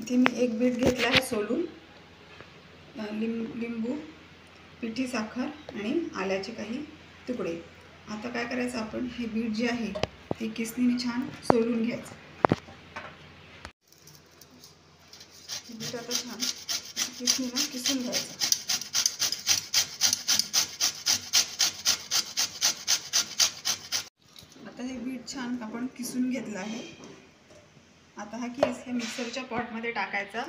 इथे मी एक बीट घेतला आहे सोलून, लिंबू, पिठी साखर आणि आल्याचे काही तुकडे। आता काय करायचं, आपण हे बीट जे आहे ते किसणीने छान सोलून घ्यायचं। बीट आता छान किसणीने किसून घ्यायचं। आता हे बीट छान आपण किसून घेतलं आहे। आता हा किस हे मिक्सरच्या पॉटमध्ये टाकायचा।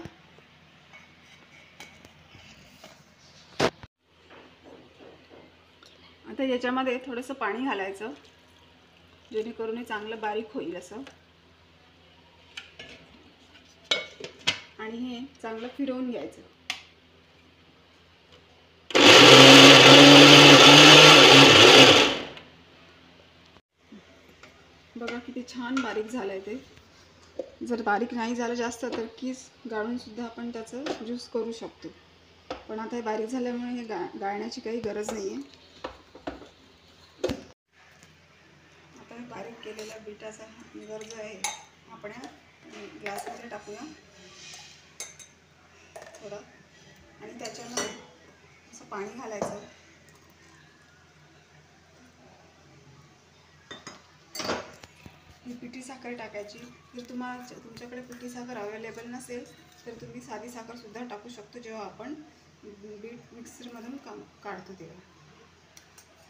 आता याच्यामध्ये थोडंसं पाणी घालायचं, जेणेकरून हे चांगलं बारीक होईल असं, आणि हे चांगलं फिरवून घ्यायचं। बघा किती छान बारीक झालंय ते। जर बारीक नाही झालं जास्त तर कीस गाळून सुद्धा आपण त्याचं ज्यूस करू शकतो, पण आता हे बारीक झाल्यामुळे हे गाळण्याची काही गरज नाही आहे। आता हे बारीक केलेला बीटाचा गर जो आहे आपण ग्लासमध्ये टाकूया थोडं, आणि त्याच्यामध्ये असं पाणी घालायचं। ही पिठी साखर टाकायची। जर तुमच्याकडे पिठी साखर अवेलेबल नसेल तर तुम्ही साधी साखर सुद्धा टाकू शकतो, जेव्हा आपण बीट मिक्सरमधून काढतो तेव्हा।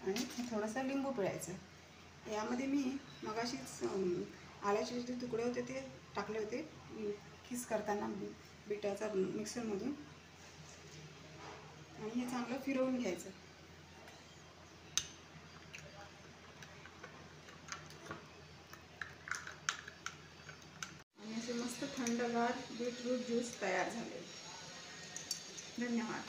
आणि थोडासा लिंबू पिळायचं। यामध्ये मी मगाशीच आल्याचे जे तुकडे होते ते टाकले होते किस करताना बीटाचा मिक्सरमधून, आणि हे चांगलं फिरवून घ्यायचं। आणि असे मस्त थंडगार बीटरूट ज्यूस तयार झाले। धन्यवाद।